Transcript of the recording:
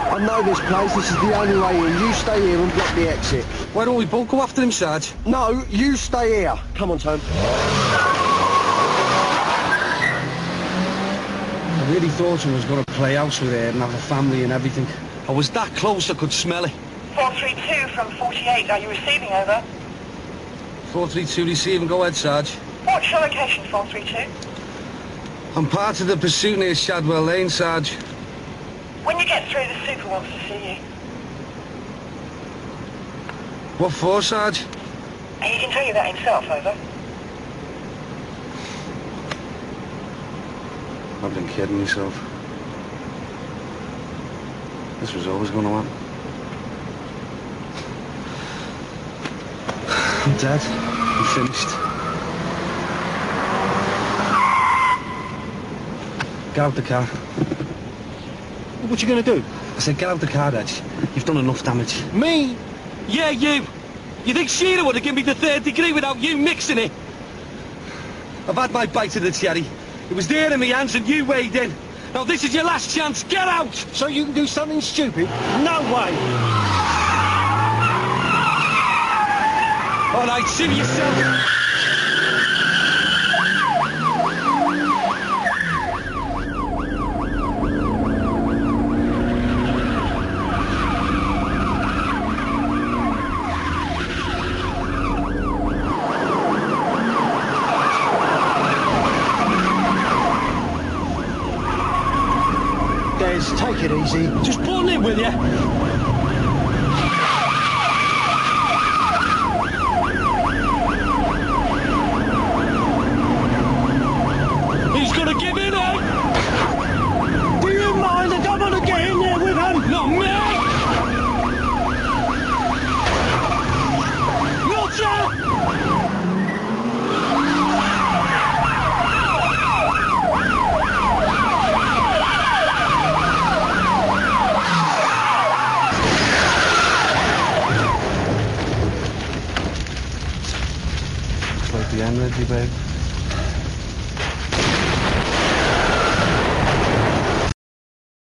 I know this place. This is the only way in. You stay here and block the exit. Why don't we both go after him, Sarge? No, you stay here. Come on, Tone. I really thought he was going to play house with her and have a family and everything. I was that close I could smell it. 432 from 48. Are you receiving, over? 432 receiving. Go ahead, Sarge. What's your location, 432? I'm part of the pursuit near Shadwell Lane, Sarge. When you get through, the super wants to see you. What for, Sarge? He can tell you that himself, over. I've been kidding myself. This was always going to happen. I'm dead. I'm finished. Get out the car. What you going to do? I said, get out the car, Reg. You've done enough damage. Me? Yeah, you. You think Sheila would have given me the 3rd degree without you mixing it? I've had my bite of the cherry. It was there in my hands and you weighed in. Now this is your last chance. Get out! So you can do something stupid? No way! All right, see yourself. Des, take it easy. Just pull in, will you? He's gonna give in, eh? Do you mind? I don't want to get in there with him. Not me! Roger! It's like the end, Reggie, babe.